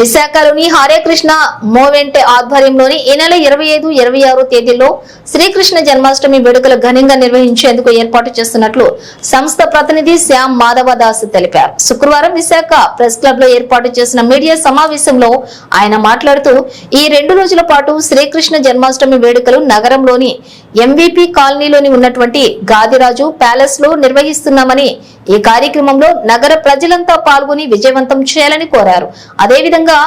విశాఖలోని హరే కృష్ణ మూవ్మెంట్ ఆధ్వర్యంలోని ఈ నెల 25, 26 తేదీల్లో శ్రీకృష్ణ జన్మాష్టమి వేడుకలు ఘనంగా నిర్వహించేందుకు ఏర్పాటు చేస్తున్నట్లు సంస్థ ప్రతినిధి శ్యామ్ మాధవదాస్ తెలిపారు. శుక్రవారం విశాఖ ప్రెస్ క్లబ్ లో ఏర్పాటు చేసిన మీడియా సమావేశంలో ఆయన మాట్లాడుతూ ఈ 2 రోజుల పాటు శ్రీకృష్ణ జన్మాష్టమి వేడుకలు నగరంలోని ఎంవిపి కాలనీలోని ఉన్నటువంటి గాదిరాజు ప్యాలెస్ లో నిర్వహిస్తున్నామని, ఈ కార్యక్రమంలో నగర ప్రజలంతా పాల్గొని విజయవంతం చేయాలని కోరారు. అదేవిధంగా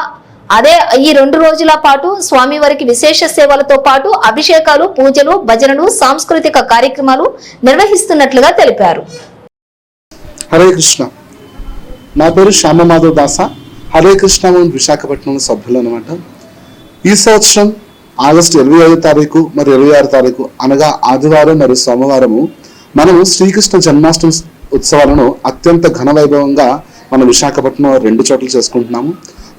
ఈ 2 రోజుల పాటు స్వామివారికి విశేష సేవలతో పాటు అభిషేకాలు, పూజలు, భజనలు, సాంస్కృతిక కార్యక్రమాలు నిర్వహిస్తున్నట్లుగా తెలిపారు. హరే కృష్ణ. నా పేరు శ్యామ మాధవ్ దాస. హరే కృష్ణ విశాఖపట్నం సభ్యులు అనమాట. ఈ సంవత్సరం ఆగస్టు 25వ తారీఖు మరియు 26వ తారీఖు అనగా ఆదివారం మరియు సోమవారము మనము శ్రీకృష్ణ జన్మాష్టమి ఉత్సవాలను అత్యంత ఘన వైభవంగా మన విశాఖపట్నం 2 చోట్ల చేసుకుంటున్నాము.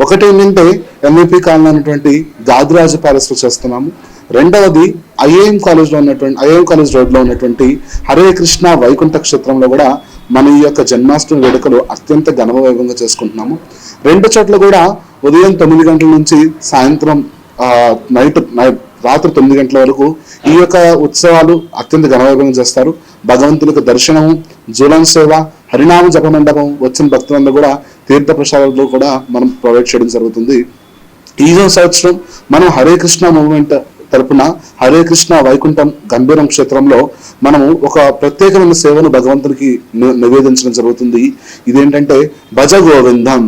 ఒకటి ఏంటంటే ఎంవిపి కాలనీ ఉన్నటువంటి గాదిరాజు ప్యాలెస్ లో చేస్తున్నాము. రెండవది ఐఏఎం కాలేజ్ రోడ్ లో ఉన్నటువంటి హరే కృష్ణ వైకుంఠ క్షేత్రంలో కూడా మన ఈ యొక్క జన్మాష్టమి వేడుకలు అత్యంత ఘన వైభవంగా చేసుకుంటున్నాము. 2 చోట్ల కూడా ఉదయం 9 గంటల నుంచి సాయంత్రం రాత్రి 9 గంటల వరకు ఈ యొక్క ఉత్సవాలు అత్యంత ఘనవైభవంగా చేస్తారు. భగవంతునికి దర్శనము, జూలన్ సేవ, హరినామ జప మండపం, వచ్చిన భక్తులందరూ కూడా తీర్థ ప్రసాదాలు కూడా మనం ప్రొవైడ్ చేయడం జరుగుతుంది. ఈ సంవత్సరం మనం హరే కృష్ణ మూవ్మెంట్ తరపున హరే కృష్ణ వైకుంఠం గంభీరం క్షేత్రంలో మనము ఒక ప్రత్యేకమైన సేవను భగవంతునికి నివేదించడం జరుగుతుంది. ఇదేంటంటే భజ గోవిందం.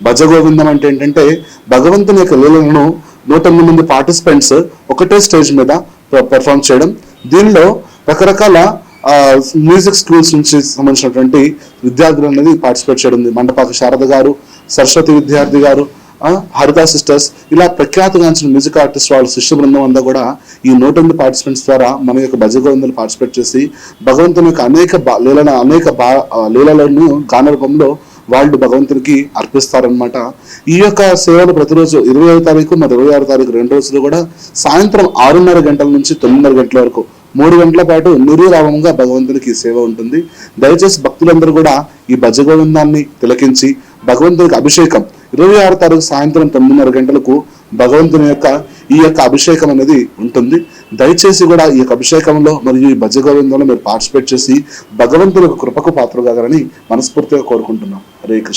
భజ గోవిందం అంటే ఏంటంటే భగవంతుని యొక్క లీలలను 108 మంది పార్టిసిపెంట్స్ ఒకటే స్టేజ్ మీద పెర్ఫార్మ్ చేయడం. దీనిలో రకరకాల మ్యూజిక్ స్కూల్స్ నుంచి సంబంధించినటువంటి విద్యార్థులు అనేది పార్టిసిపేట్ చేయడం. మండపాక శారద గారు, సరస్వతి విద్యార్థి గారు, హరిత సిస్టర్స్, ఇలా ప్రఖ్యాతిగాంచిన మ్యూజిక్ ఆర్టిస్ట్ వాళ్ళ శిష్య బృందం అంతా కూడా ఈ 108 పార్టిసిపెంట్స్ ద్వారా మన యొక్క భజగోవిందలు పార్టిసిపేట్ చేసి భగవంతుని యొక్క అనేక లీలలను గాన రూపంలో వాళ్ళు భగవంతునికి అర్పిస్తారనమాట. ఈ యొక్క సేవలు ప్రతిరోజు 25వ తారీఖు మరియు 26వ తారీఖు 2 రోజులు కూడా సాయంత్రం 6:30 గంటల నుంచి 9:30 గంటల వరకు 3 గంటల పాటు నిర్విరామంగా భగవంతునికి సేవ ఉంటుంది. దయచేసి భక్తులందరూ కూడా ఈ భజగోవిందాన్ని తిలకించి భగవంతునికి అభిషేకం 26వ తారీఖు సాయంత్రం 9:30 గంటలకు భగవంతుని యొక్క ఈ యొక్క అభిషేకం అనేది ఉంటుంది. దయచేసి కూడా ఈ యొక్క అభిషేకంలో మరియు ఈ భజగోవిందంలో మీరు పార్టిసిపేట్ చేసి భగవంతుని యొక్క కృపకు పాత్రగారని మనస్ఫూర్తిగా కోరుకుంటున్నాం. హరే కృష్ణ.